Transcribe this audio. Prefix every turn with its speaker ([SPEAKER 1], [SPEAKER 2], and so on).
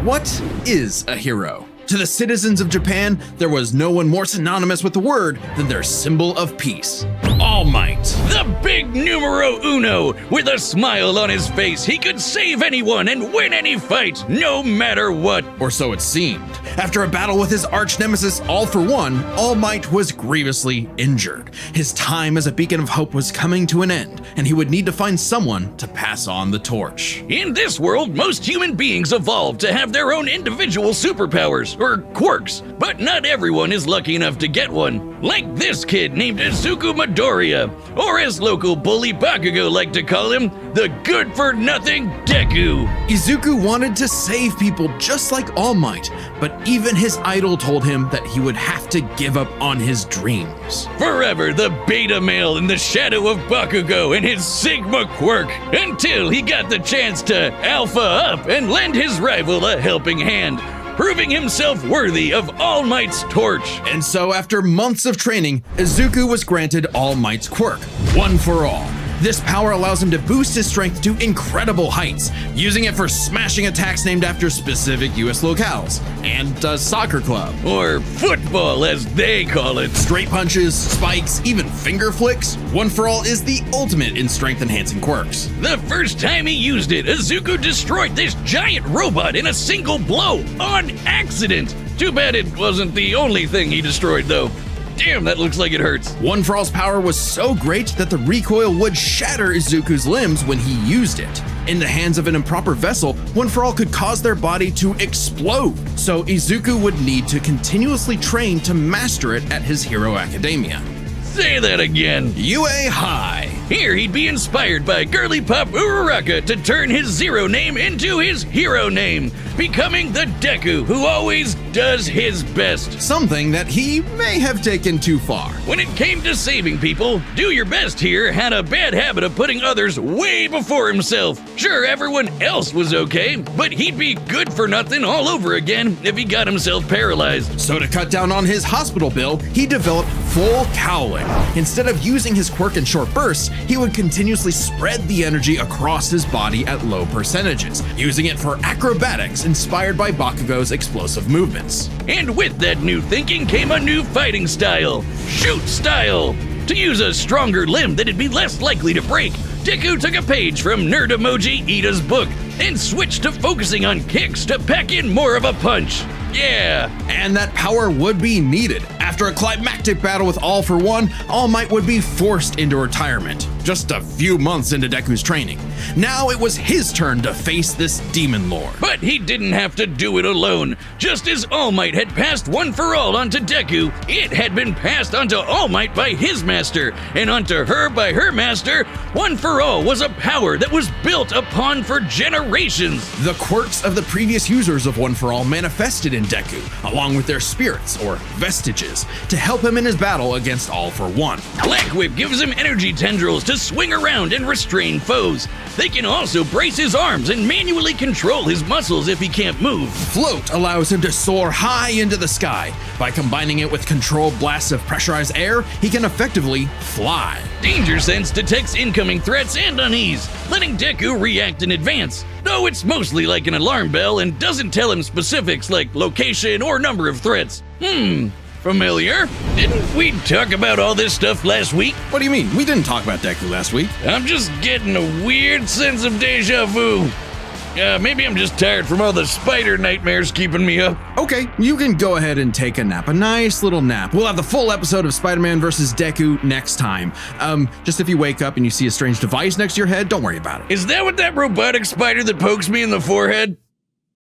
[SPEAKER 1] What is a hero? To the citizens of Japan, there was no one more synonymous with the word than their symbol of peace. All Might.
[SPEAKER 2] The big numero uno. With a smile on his face, he could save anyone and win any fight, no matter what.
[SPEAKER 1] Or so it seemed. After a battle with his arch nemesis All For One, All Might was grievously injured. His time as a beacon of hope was coming to an end, and he would need to find someone to pass on the torch.
[SPEAKER 2] In this world, most human beings evolved to have their own individual superpowers, or quirks, but not everyone is lucky enough to get one. Like this kid named Izuku Midoriya, or as local bully Bakugo like to call him, the good-for-nothing Deku.
[SPEAKER 1] Izuku wanted to save people just like All Might, but even his idol told him that he would have to give up on his dreams.
[SPEAKER 2] Forever the beta male in the shadow of Bakugo and his Sigma quirk, until he got the chance to alpha up and lend his rival a helping hand, proving himself worthy of All Might's torch.
[SPEAKER 1] And so after months of training, Izuku was granted All Might's quirk, One For All. This power allows him to boost his strength to incredible heights, using it for smashing attacks named after specific US locales, and a soccer club.
[SPEAKER 2] Or football, as they call it.
[SPEAKER 1] Straight punches, spikes, even finger flicks, One For All is the ultimate in strength-enhancing quirks.
[SPEAKER 2] The first time he used it, Izuku destroyed this giant robot in a single blow, on accident. Too bad it wasn't the only thing he destroyed, though. Damn, that looks like it hurts.
[SPEAKER 1] One For All's power was so great that the recoil would shatter Izuku's limbs when he used it. In the hands of an improper vessel, One For All could cause their body to explode, so Izuku would need to continuously train to master it at his Hero Academia.
[SPEAKER 2] Say that again.
[SPEAKER 1] UA High.
[SPEAKER 2] Here he'd be inspired by girly pop Uraraka to turn his zero name into his hero name, becoming the Deku who always does his best.
[SPEAKER 1] Something that he may have taken too far.
[SPEAKER 2] When it came to saving people, Do Your Best here had a bad habit of putting others way before himself. Sure, everyone else was okay, but he'd be good for nothing all over again if he got himself paralyzed.
[SPEAKER 1] So to cut down on his hospital bill, he developed full cowling. Instead of using his quirk in short bursts, he would continuously spread the energy across his body at low percentages, using it for acrobatics inspired by Bakugo's explosive movements.
[SPEAKER 2] And with that new thinking came a new fighting style, shoot style. To use a stronger limb that'd be less likely to break, Deku took a page from Nerd Emoji Ida's book and switched to focusing on kicks to pack in more of a punch. Yeah!
[SPEAKER 1] And that power would be needed. After a climactic battle with All For One, All Might would be forced into retirement, just a few months into Deku's training. Now it was his turn to face this demon lord.
[SPEAKER 2] But he didn't have to do it alone. Just as All Might had passed One For All onto Deku, it had been passed onto All Might by his master, and onto her by her master. One For All was a power that was built upon for generations.
[SPEAKER 1] The quirks of the previous users of One For All manifested in Deku, along with their spirits, or vestiges, to help him in his battle against All For One.
[SPEAKER 2] Black Whip gives him energy tendrils to swing around and restrain foes. They can also brace his arms and manually control his muscles if he can't move.
[SPEAKER 1] Float allows him to soar high into the sky. By combining it with controlled blasts of pressurized air, he can effectively fly.
[SPEAKER 2] Danger Sense detects incoming threats and unease, letting Deku react in advance, though it's mostly like an alarm bell and doesn't tell him specifics like location or number of threats. Familiar? Didn't we talk about all this stuff last week?
[SPEAKER 1] What do you mean? We didn't talk about Deku last week.
[SPEAKER 2] I'm just getting a weird sense of deja vu. Maybe I'm just tired from all the spider nightmares keeping me up.
[SPEAKER 1] Okay, you can go ahead and take a nap. A nice little nap. We'll have the full episode of Spider-Man vs. Deku next time. Just if you wake up and you see a strange device next to your head, don't worry about it.
[SPEAKER 2] Is that what that robotic spider that pokes me in the forehead?